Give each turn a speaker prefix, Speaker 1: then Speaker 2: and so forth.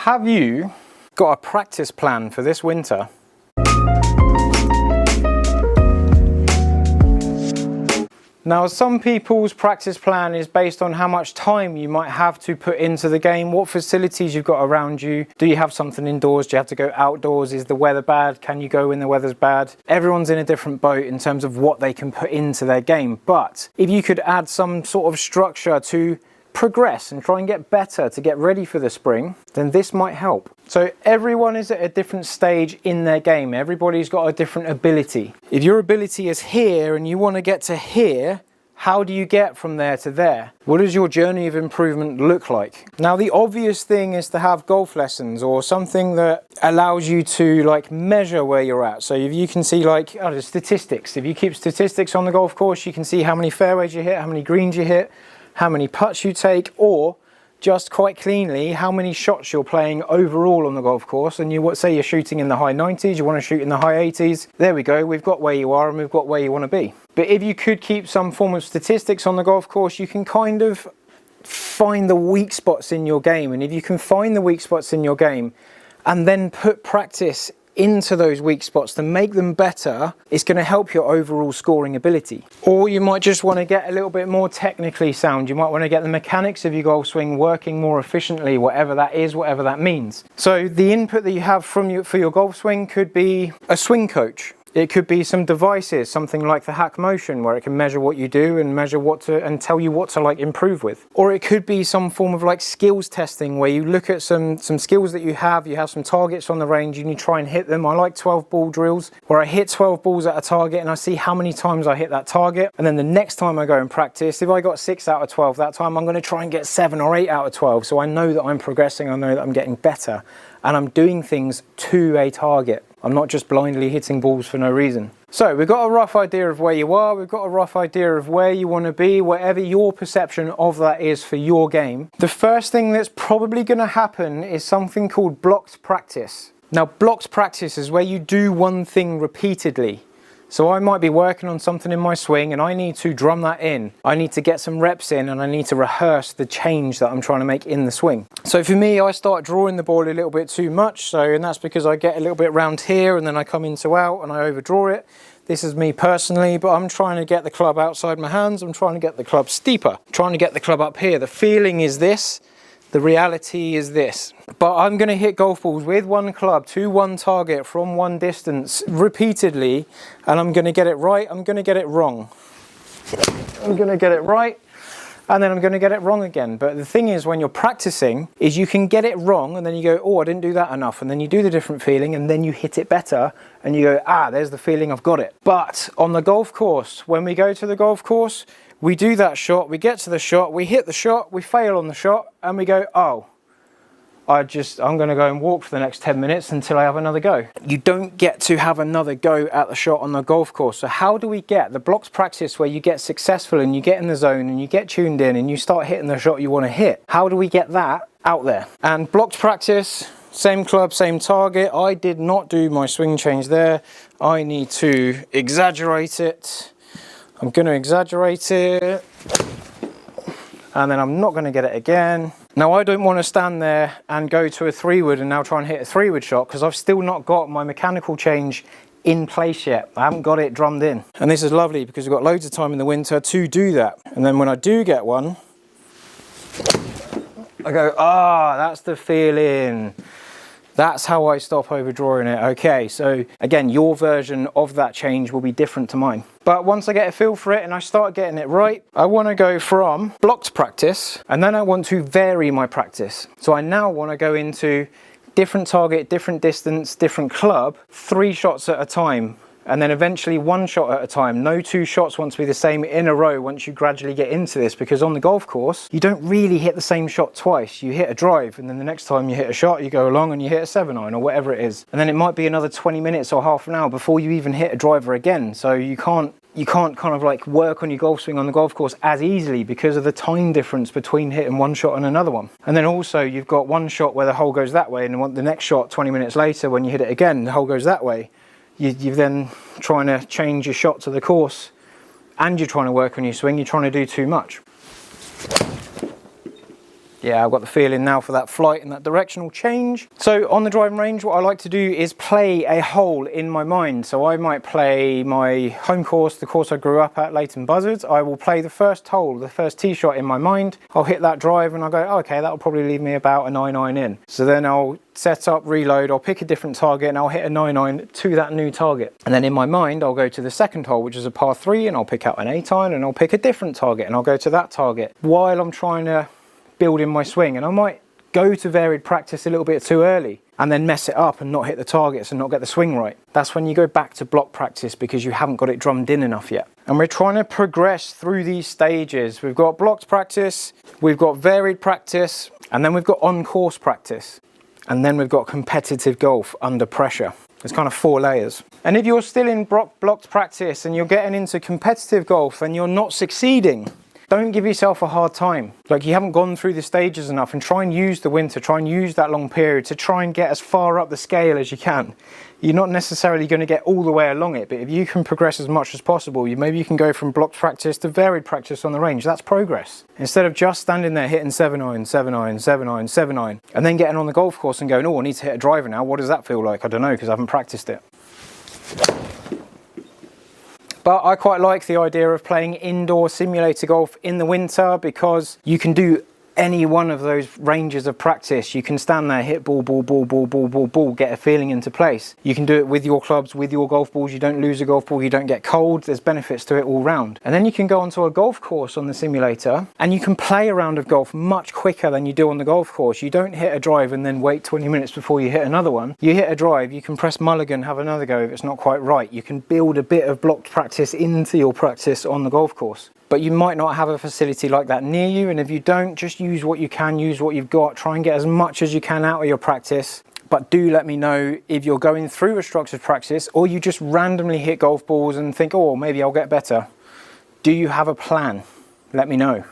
Speaker 1: Have you got a practice plan for this winter? Now, some people's practice plan is based on how much time you might have to put into the game, what facilities you've got around you. Do you have something indoors? Do you have to go outdoors? Is the weather bad? Can you go when the weather's bad? Everyone's in a different boat in terms of what they can put into their game. But if you could add some sort of structure to progress and try and get better to get ready for the spring, then this might help. So everyone is at a different stage in their game. Everybody's got a different ability. If your ability is here and you want to get to here, how do you get from there to there? What does your journey of improvement look like? Now, the obvious thing is to have golf lessons or something that allows you to like measure where you're at. So if you can see like the statistics, if you keep statistics on the golf course, you can see how many fairways you hit, how many greens you hit, how many putts you take, or just quite cleanly how many shots you're playing overall on the golf course. And you say you're shooting in the high 90s, you want to shoot in the high 80s. There we go, we've got where you are and we've got where you want to be. But if you could keep some form of statistics on the golf course, you can kind of find the weak spots in your game. And if you can find the weak spots in your game and then put practice into those weak spots to make them better, it's going to help your overall scoring ability. Or you might just want to get a little bit more technically sound. You might want to get the mechanics of your golf swing working more efficiently, whatever that is, whatever that means. So the input that you have for your golf swing could be a swing coach. It could be some devices, something like the Hack Motion, where it can measure what you do and measure and tell you what to like improve with. Or it could be some form of like skills testing, where you look at some skills that you have some targets on the range and you try and hit them. I like 12 ball drills, where I hit 12 balls at a target and I see how many times I hit that target. And then the next time I go and practice, if I got 6 out of 12 that time, I'm going to try and get 7 or 8 out of 12. So I know that I'm progressing, I know that I'm getting better, and I'm doing things to a target. I'm not just blindly hitting balls for no reason. So we've got a rough idea of where you are, we've got a rough idea of where you want to be, whatever your perception of that is for your game. The first thing that's probably going to happen is something called blocked practice. Now, blocked practice is where you do one thing repeatedly. So I might be working on something in my swing and I need to drum that in. I need to get some reps in and I need to rehearse the change that I'm trying to make in the swing. So for me, I start drawing the ball a little bit too much. And that's because I get a little bit round here and then I come into out and I overdraw it. This is me personally, but I'm trying to get the club outside my hands. I'm trying to get the club steeper, I'm trying to get the club up here. The feeling is this. The reality is this. But I'm going to hit golf balls with one club to one target from one distance repeatedly, and I'm going to get it right, I'm going to get it wrong. I'm going to get it right, and then I'm going to get it wrong again. But the thing is, when you're practicing, is you can get it wrong, and then you go, oh, I didn't do that enough. And then you do the different feeling, and then you hit it better, and you go, ah, there's the feeling, I've got it. But on the golf course, when we go to the golf course, we do that shot, we get to the shot, we hit the shot, we fail on the shot, and we go, oh, I'm going to go and walk for the next 10 minutes until I have another go. You don't get to have another go at the shot on the golf course. So how do we get the blocked practice where you get successful and you get in the zone and you get tuned in and you start hitting the shot you want to hit? How do we get that out there? And blocked practice, same club, same target. I did not do my swing change there. I need to exaggerate it. I'm going to exaggerate it, and then I'm not going to get it again. Now, I don't want to stand there and go to a 3-wood and now try and hit a 3-wood shot, because I've still not got my mechanical change in place yet. I haven't got it drummed in. And this is lovely because we've got loads of time in the winter to do that. And then when I do get one, I go, ah, that's the feeling. That's how I stop overdrawing it. Okay, so again, your version of that change will be different to mine. But once I get a feel for it and I start getting it right, I want to go from blocked practice, and then I want to vary my practice. So I now want to go into different target, different distance, different club, 3 shots at a time. And then eventually 1 shot at a time. No 2 shots want to be the same in a row once you gradually get into this, because on the golf course, you don't really hit the same shot twice. You hit a drive, and then the next time you hit a shot, you go along and you hit a 7-iron or whatever it is. And then it might be another 20 minutes or half an hour before you even hit a driver again. So you can't kind of like work on your golf swing on the golf course as easily because of the time difference between hitting 1 shot and another one. And then also you've got 1 shot where the hole goes that way, and the next shot 20 minutes later when you hit it again, the hole goes that way. You're then trying to change your shot to the course, and you're trying to work on your swing. You're trying to do too much. Yeah, I've got the feeling now for that flight and that directional change. So on the driving range, what I like to do is play a hole in my mind. So I might play my home course, the course I grew up at, Leighton Buzzards. I will play the first hole, the first tee shot in my mind. I'll hit that drive and I'll go, oh, okay, that'll probably leave me about a 9-iron in. So then I'll set up, reload, I'll pick a different target and I'll hit a 9-iron to that new target. And then in my mind, I'll go to the second hole, which is a par 3, and I'll pick out an 8-iron and I'll pick a different target and I'll go to that target while I'm trying to build in my swing. And I might go to varied practice a little bit too early and then mess it up and not hit the targets and not get the swing right. That's when you go back to block practice because you haven't got it drummed in enough yet. And we're trying to progress through these stages. We've got blocked practice, we've got varied practice, and then we've got on-course practice. And then we've got competitive golf under pressure. There's kind of 4 layers. And if you're still in blocked practice and you're getting into competitive golf and you're not succeeding, don't give yourself a hard time. Like, you haven't gone through the stages enough, and try and use the winter, try and use that long period to try and get as far up the scale as you can. You're not necessarily going to get all the way along it, but if you can progress as much as possible, maybe you can go from blocked practice to varied practice on the range. That's progress. Instead of just standing there hitting 7-iron, 7-iron, 7-iron, 7-iron, and then getting on the golf course and going, oh, I need to hit a driver now. What does that feel like? I don't know, because I haven't practiced it. But I quite like the idea of playing indoor simulator golf in the winter because you can do any one of those ranges of practice. You can stand there, hit ball, ball, ball, ball, ball, ball, ball, get a feeling into place. You can do it with your clubs, with your golf balls. You don't lose a golf ball, you don't get cold. There's benefits to it all round. And then you can go onto a golf course on the simulator and you can play a round of golf much quicker than you do on the golf course. You don't hit a drive and then wait 20 minutes before you hit another one. You hit a drive, you can press mulligan, have another go if it's not quite right. You can build a bit of blocked practice into your practice on the golf course. But you might not have a facility like that near you, and if you don't, just use what you can, use what you've got, try and get as much as you can out of your practice. But do let me know if you're going through a structured practice or you just randomly hit golf balls and think, oh, maybe I'll get better. Do you have a plan? Let me know.